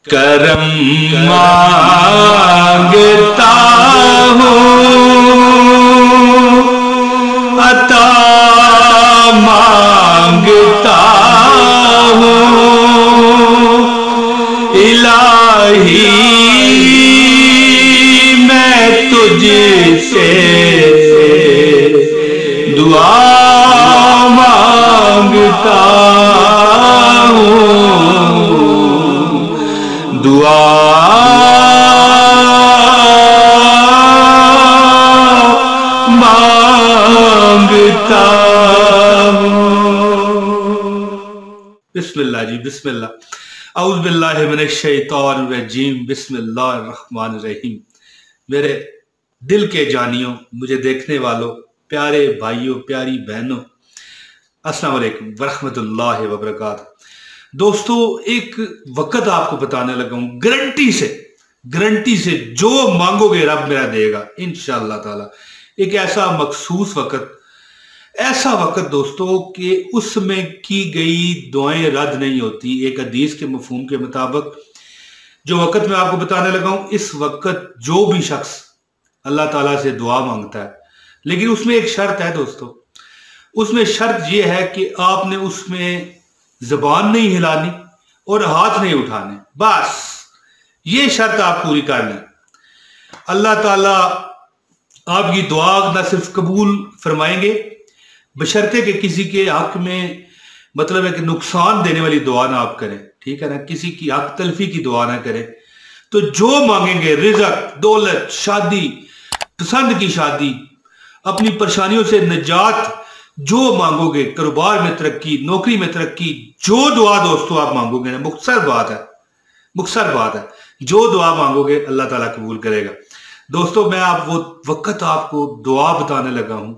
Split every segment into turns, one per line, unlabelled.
کرم مانگتا ہوں، عطا مانگتا ہوں، الہی میں تجھ سے دعا مانگتا ہوں، دعا مانگتا ہوں۔ بسم اللہ جی، بسم اللہ۔ اعوذ باللہ من الشیطان الرجیم، بسم اللہ الرحمن الرحیم۔ میرے دل کے جانیوں، مجھے دیکھنے والوں، پیارے بھائیوں، پیاری بہنوں، السلام علیکم ورحمۃ اللہ وبرکاتہ۔ دوستو، ایک وقت آپ کو بتانے لگا ہوں، گارنٹی سے جو مانگو گے رب میرا دے گا انشاءاللہ تعالی۔ ایک ایسا مخصوص وقت، دوستو کہ اس میں کی گئی دعائیں رد نہیں ہوتی۔ ایک حدیث کے مفہوم کے مطابق جو وقت میں آپ کو بتانے لگا ہوں، اس وقت جو بھی شخص اللہ تعالیٰ سے دعا مانگتا ہے، لیکن اس میں ایک شرط ہے دوستو، اس میں شرط یہ ہے کہ آپ نے اس میں زبان نہیں ہلانی اور ہاتھ نہیں اٹھانے، بس یہ شرط آپ پوری کر لیں۔ اللہ تعالیٰ آپ کی دعا نہ صرف قبول فرمائیں گے، بشرطے کہ کسی کے حق میں مطلب ہے کہ نقصان دینے والی دعا نہ آپ کریں، ٹھیک ہے نا، کسی کی حق تلفی کی دعا نہ کریں۔ تو جو مانگیں گے، رزق، دولت، شادی، پسند کی شادی، اپنی پریشانیوں سے نجات، جو مانگو گے، کاروبار میں ترقی، نوکری میں ترقی، جو دعا دوستو آپ مانگو گے نا، مختصر بات ہے، جو دعا مانگو گے اللہ تعالیٰ قبول کرے گا۔ دوستو، میں وہ وقت آپ کو دعا بتانے لگا ہوں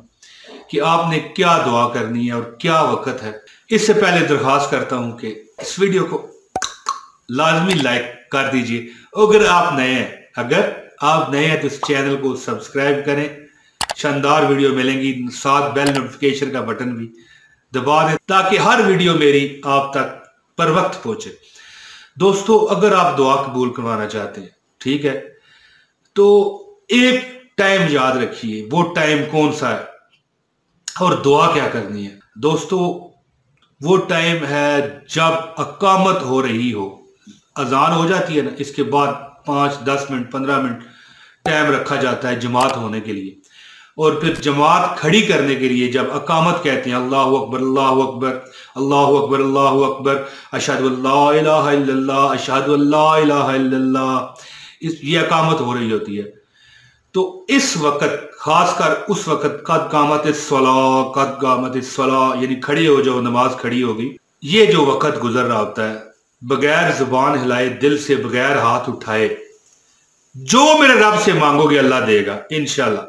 کہ آپ نے کیا دعا کرنی ہے اور کیا وقت ہے۔ اس سے پہلے درخواست کرتا ہوں کہ اس ویڈیو کو لازمی لائک کر دیجئے۔ اگر آپ نئے ہیں تو اس چینل کو سبسکرائب کریں، شاندار ویڈیو ملیں گی، ساتھ بیل نوٹیفیکیشن کا بٹن بھی دبا دیں تاکہ ہر ویڈیو میری آپ تک پر وقت پہنچے۔ دوستو، اگر آپ دعا قبول کروانا چاہتے ہیں، ٹھیک ہے، تو ایک ٹائم یاد رکھیے، وہ ٹائم کون سا ہے اور دعا کیا کرنی ہے۔ دوستو، وہ ٹائم ہے جب اقامت ہو رہی ہو، اذان ہو جاتی ہے نا، اس کے بعد 5، 10 منٹ، 15 منٹ ٹائم رکھا جاتا ہے جماعت ہونے کے لیے، اور پھر جماعت کھڑی کرنے کے لیے جب اقامت کہتے ہیں، اللہ اکبر، اللہ اکبر، اللہ اکبر، اللہ اکبر، اشہد ان لا الہ الا اللہ، اشہد ان لا الہ الا اللہ، یہ اقامت ہو رہی ہوتی ہے۔ تو اس وقت، خاص کر اس وقت، قد قامت الصلاۃ، یعنی کھڑے ہو جاؤ، نماز کھڑی ہو گئی، یہ جو وقت گزر رہا ہوتا ہے، بغیر زبان ہلائے، دل سے بغیر ہاتھ اٹھائے، جو میرے رب سے مانگو گے اللہ دے گا انشاءاللہ،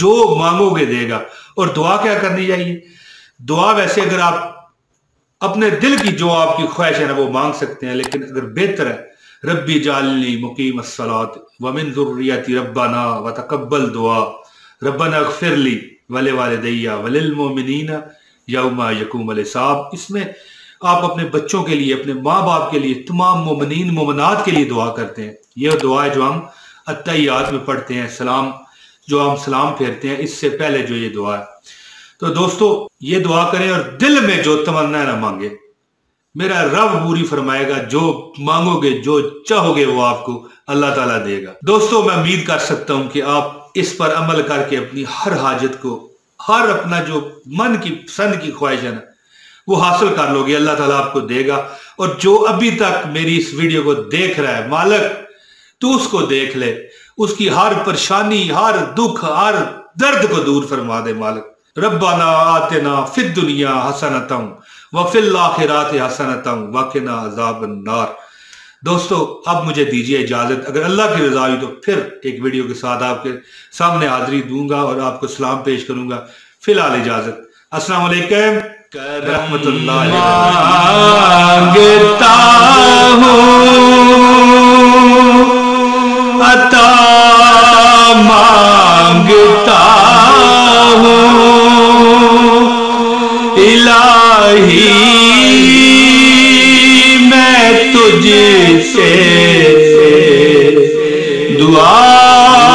جو مانگو گے دے گا۔ اور دعا کیا کرنی چاہیے؟ دعا ویسے اگر آپ اپنے دل کی جو آپ کی خواہش ہے نا وہ مانگ سکتے ہیں، لیکن اگر بہتر ہے، ربی جعلنی مقیم الصلاۃ ومن ذریتی ربنا وتقبل دعا ربنا اغفر لی ولوالدی وللمؤمنین یوم یقوم الحساب۔ اس میں آپ اپنے بچوں کے لیے، اپنے ماں باپ کے لیے، تمام مومنین مومنات کے لیے دعا کرتے ہیں۔ یہ دعا ہے جو ہم التحیات میں پڑھتے ہیں، جو ہم سلام پھیرتے ہیں، اس سے پہلے جو یہ دعا ہے۔ تو دوستو، یہ دعا کریں اور دل میں جو تمنا نہ مانگے، میرا رب پوری فرمائے گا، جو مانگو گے، جو چاہو گے، وہ آپ کو اللہ تعالیٰ دے گا۔ دوستو، میں امید کر سکتا ہوں کہ آپ اس پر عمل کر کے اپنی ہر حاجت کو، ہر اپنا جو من کی پسند کی خواہش ہے نا، وہ حاصل کر لو گے، اللہ تعالیٰ آپ کو دے گا۔ اور جو ابھی تک میری اس ویڈیو کو دیکھ رہا ہے، مالک تو اس کو دیکھ لے، اس کی ہر پریشانی، ہر دکھ، ہر درد کو دور فرما دے مالک۔ ربنا آتنا فی الدنیا حسنۃ وفی الآخرۃ حسنۃ وقنا عذاب النار۔ دوستو، اب مجھے دیجیے اجازت، اگر اللہ کی رضا ہوئی تو پھر ایک ویڈیو کے ساتھ آپ کے سامنے حاضری دوں گا اور آپ کو سلام پیش کروں گا۔ فی الحال اجازت، السلام علیکم رحمت اللہ مانگتا ہوں، عطا مانگتا ہوں، الہی میں تجھ سے دعا